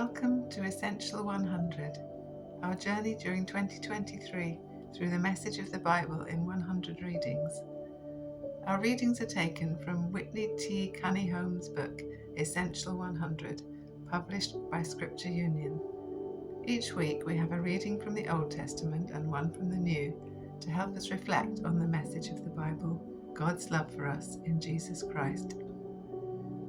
Welcome to Essential 100, our journey during 2023 through the message of the Bible in 100 readings. Our readings are taken from Whitney T. Cunningham book, Essential 100, published by Scripture Union. Each week we have a reading from the Old Testament and one from the New to help us reflect on the message of the Bible, God's love for us in Jesus Christ.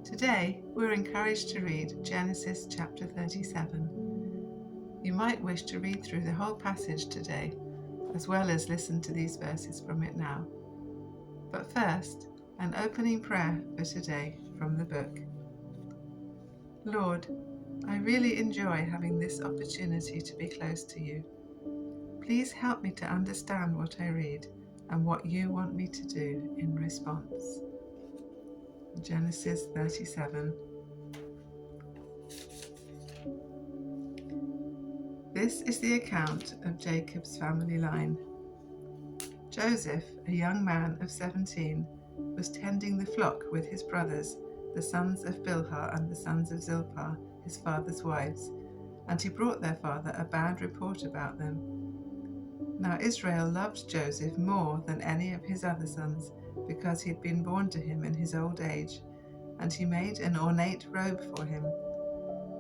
Today, we're encouraged to read Genesis chapter 37. You might wish to read through the whole passage today, as well as listen to these verses from it now. But first, an opening prayer for today from the book. Lord, I really enjoy having this opportunity to be close to you. Please help me to understand what I read and what you want me to do in response. Genesis 37. This is the account of Jacob's family line. Joseph, a young man of 17, was tending the flock with his brothers, the sons of Bilhah and the sons of Zilpah, his father's wives, and he brought their father a bad report about them. Now Israel loved Joseph more than any of his other sons, because he had been born to him in his old age, and he made an ornate robe for him.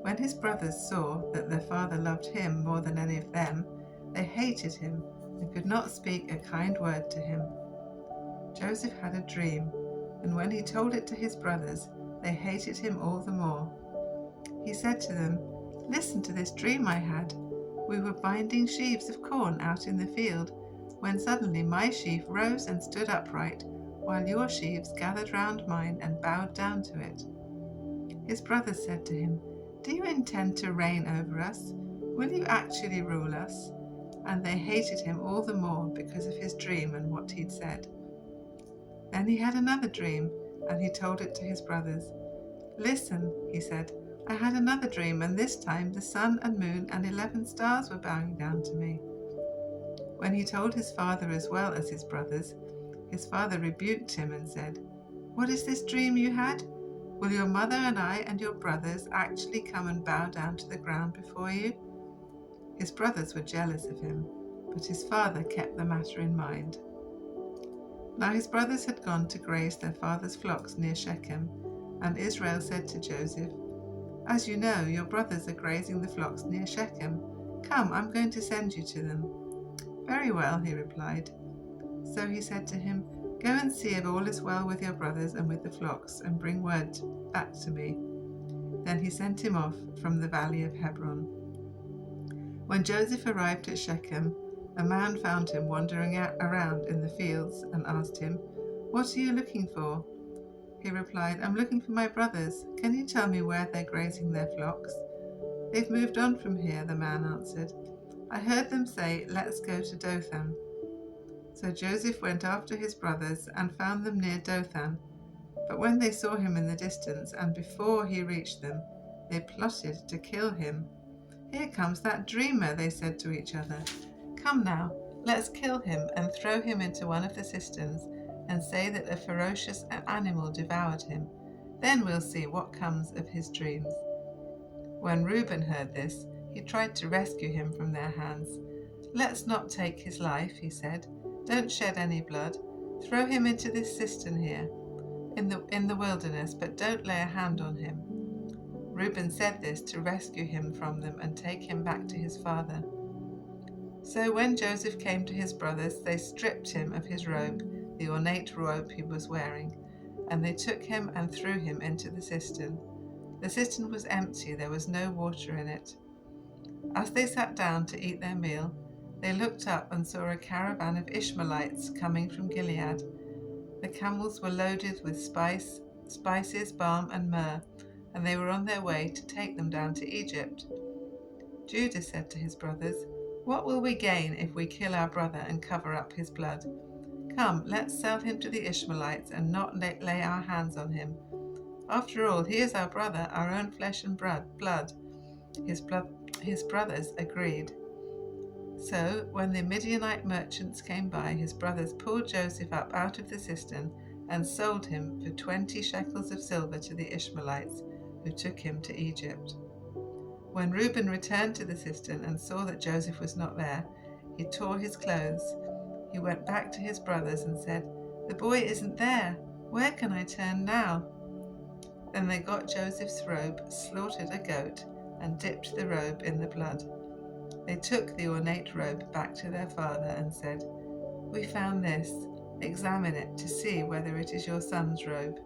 When his brothers saw that their father loved him more than any of them, they hated him and could not speak a kind word to him. Joseph had a dream, and when he told it to his brothers, they hated him all the more. He said to them, "Listen to this dream I had. We were binding sheaves of corn out in the field, when suddenly my sheaf rose and stood upright, while your sheaves gathered round mine and bowed down to it." His brothers said to him, "Do you intend to reign over us? Will you actually rule us?" And they hated him all the more because of his dream and what he'd said. Then he had another dream, and he told it to his brothers. "Listen," he said, "I had another dream, and this time the sun and moon and 11 stars were bowing down to me." When he told his father as well as his brothers, his father rebuked him and said, "What is this dream you had? Will your mother and I and your brothers actually come and bow down to the ground before you?" His brothers were jealous of him, but his father kept the matter in mind. Now his brothers had gone to graze their father's flocks near Shechem, and Israel said to Joseph, "As you know, your brothers are grazing the flocks near Shechem. Come, I'm going to send you to them." "Very well," he replied. So he said to him, "Go and see if all is well with your brothers and with the flocks, and bring word back to me." Then he sent him off from the valley of Hebron. When Joseph arrived at Shechem, a man found him wandering around in the fields and asked him, "What are you looking for?" He replied, "I'm looking for my brothers. Can you tell me where they're grazing their flocks?" "They've moved on from here," the man answered. "I heard them say, 'Let's go to Dothan.'" So Joseph went after his brothers and found them near Dothan. But when they saw him in the distance, and before he reached them, they plotted to kill him. "Here comes that dreamer," they said to each other. "Come now, let's kill him and throw him into one of the cisterns and say that a ferocious animal devoured him. Then we'll see what comes of his dreams." When Reuben heard this, he tried to rescue him from their hands. "Let's not take his life," he said. "Don't shed any blood. Throw him into this cistern here in the wilderness, but don't lay a hand on him." Reuben said this to rescue him from them and take him back to his father. So when Joseph came to his brothers, they stripped him of his robe, the ornate robe he was wearing, and they took him and threw him into the cistern. The cistern was empty, there was no water in it. As they sat down to eat their meal, they looked up and saw a caravan of Ishmaelites coming from Gilead. The camels were loaded with spices, balm and myrrh, and they were on their way to take them down to Egypt. Judah said to his brothers, "What will we gain if we kill our brother and cover up his blood? Come, let's sell him to the Ishmaelites and not lay our hands on him. After all, he is our brother, our own flesh and blood." His brothers agreed. So when the Midianite merchants came by, his brothers pulled Joseph up out of the cistern and sold him for 20 shekels of silver to the Ishmaelites, who took him to Egypt. When Reuben returned to the cistern and saw that Joseph was not there, he tore his clothes. He went back to his brothers and said, "The boy isn't there. Where can I turn now?" Then they got Joseph's robe, slaughtered a goat, and dipped the robe in the blood. They took the ornate robe back to their father and said, "We found this. Examine it to see whether it is your son's robe."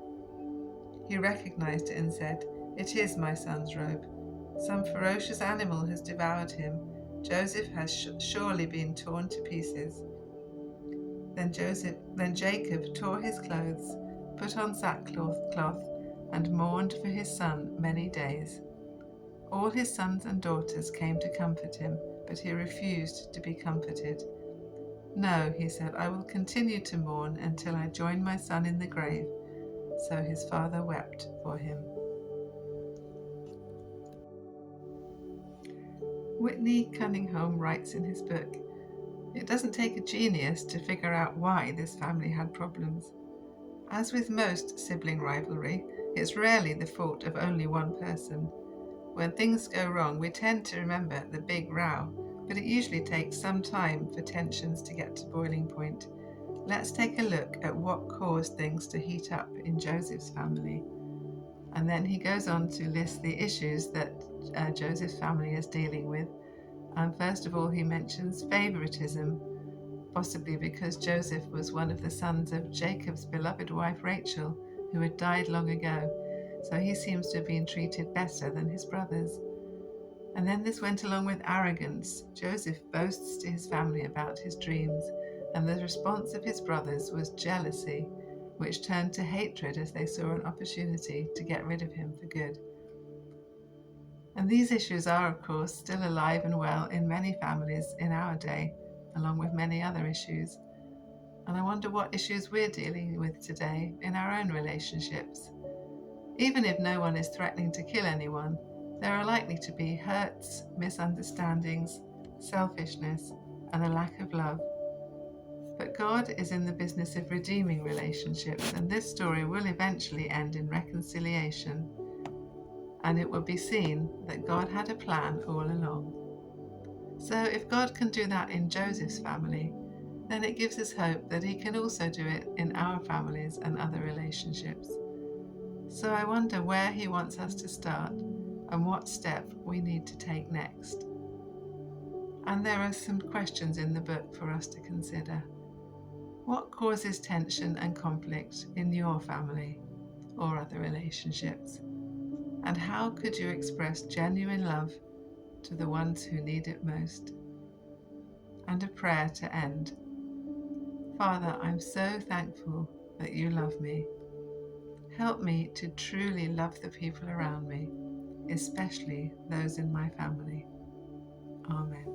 He recognized it and said, "It is my son's robe. Some ferocious animal has devoured him. Joseph has surely been torn to pieces." Then Jacob tore his clothes, put on sackcloth, and mourned for his son many days. All his sons and daughters came to comfort him, but he refused to be comforted. "No," he said, "I will continue to mourn until I join my son in the grave." So his father wept for him. Whitney Cunningham writes in his book, "It doesn't take a genius to figure out why this family had problems. As with most sibling rivalry, it's rarely the fault of only one person. When things go wrong, we tend to remember the big row, but it usually takes some time for tensions to get to boiling point. Let's take a look at what caused things to heat up in Joseph's family." And then he goes on to list the issues that Joseph's family is dealing with. And first of all, he mentions favoritism, possibly because Joseph was one of the sons of Jacob's beloved wife Rachel, who had died long ago, so he seems to have been treated better than his brothers. And then this went along with arrogance. Joseph boasts to his family about his dreams, and the response of his brothers was jealousy, which turned to hatred as they saw an opportunity to get rid of him for good. And these issues are, of course, still alive and well in many families in our day, along with many other issues. And I wonder what issues we're dealing with today in our own relationships. Even if no one is threatening to kill anyone, there are likely to be hurts, misunderstandings, selfishness, and a lack of love. But God is in the business of redeeming relationships, and this story will eventually end in reconciliation. And it will be seen that God had a plan all along. So if God can do that in Joseph's family, then it gives us hope that he can also do it in our families and other relationships. So I wonder where he wants us to start and what step we need to take next. And there are some questions in the book for us to consider. What causes tension and conflict in your family or other relationships? And how could you express genuine love to the ones who need it most? And a prayer to end. Father, I'm so thankful that you love me. Help me to truly love the people around me, especially those in my family. Amen.